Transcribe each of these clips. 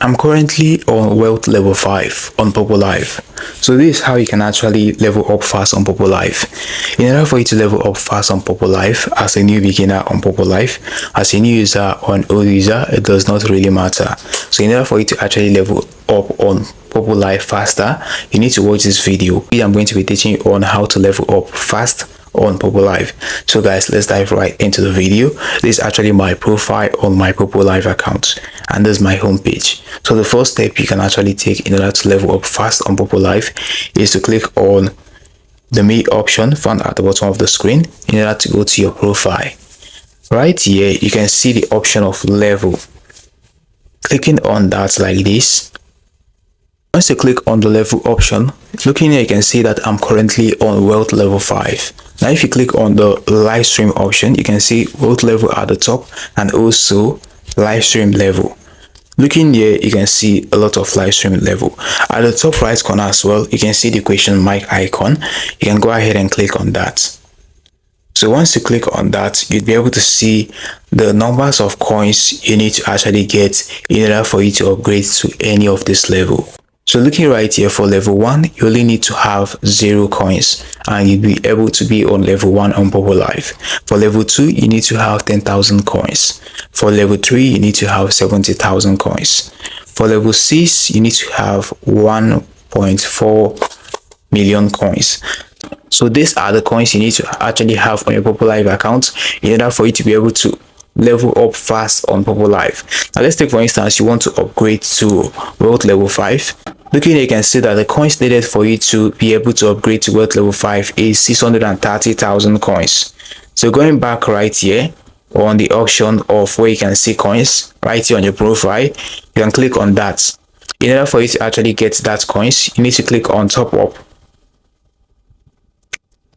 I'm currently on wealth level 5 on Poppo Live. So this is how you can actually level up fast on Poppo Live. In order for you to level up fast on Poppo Live as a new beginner on Poppo Live, as a new user or an old user, it does not really matter. So in order for you to actually level up on Poppo Live faster, you need to watch this video. I'm going to be teaching you on how to level up fast on Poppo Live. So guys, let's dive right into the video. This is actually my profile on my Poppo Live account, and this is my homepage. So the first step you can actually take in order to level up fast on Poppo Live is to click on the me option found at the bottom of the screen in order to go to your profile. Right here you can see the option of level. Clicking on that like this. Once you click on the level option, looking here you can see that I'm currently on wealth level 5. Now if you click on the live stream option, you can see wealth level at the top and also live stream level. Looking here, you can see a lot of live stream level. At the top right corner as well, you can see the question mic icon. You can go ahead and click on that. So once you click on that, you'll be able to see the numbers of coins you need to actually get in order for you to upgrade to any of this level. So looking right here for level 1, you only need to have 0 coins and you'll be able to be on level 1 on Poppo Live. For level 2, you need to have 10,000 coins. For level 3, you need to have 70,000 coins. For level 6, you need to have 1.4 million coins. So these are the coins you need to actually have on your Poppo Live account in order for you to be able to level up fast on Poppo Live. Now let's take for instance you want to upgrade to wealth level 5. Looking here, you can see that the coins needed for you to be able to upgrade to wealth level 5 is 630,000 coins. So going back right here on the option of where you can see coins right here on your profile, you can click on that. In order for you to actually get that coins, you need to click on top up.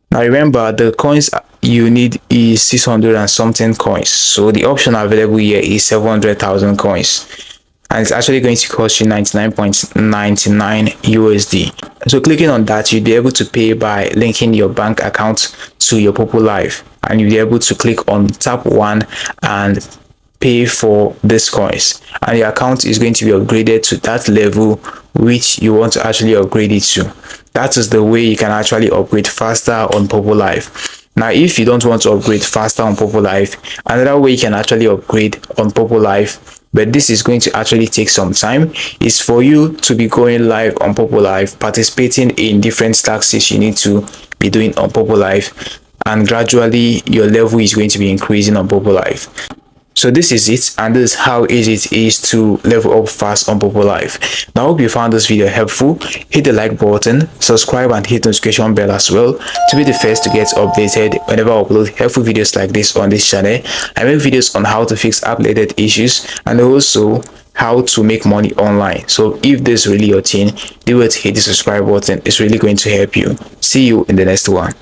Now remember, the coins you need is 600 and something coins. So the option available here is 700,000 coins. And it's actually going to cost you 99.99 USD. So clicking on that, you'll be able to pay by linking your bank account to your Poppo Live. And you'll be able to click on tap 1 and pay for these coins. And your account is going to be upgraded to that level which you want to actually upgrade it to. That is the way you can actually upgrade faster on Poppo Live. Now if you don't want to upgrade faster on Poppo Live, another way you can actually upgrade on Poppo Live, but this is going to actually take some time, is for you to be going live on Poppo Live, participating in different taxes you need to be doing on Poppo Live, and gradually your level is going to be increasing on Poppo Live. So this is it, and this is how easy it is to level up fast on Poppo Live. Now I hope you found this video helpful. Hit the like button, subscribe and hit the notification bell as well to be the first to get updated whenever I upload helpful videos like this on this channel. I make videos on how to fix app related issues and also how to make money online. So if this is really your thing, do it, hit the subscribe button. It's really going to help you. See you in the next one.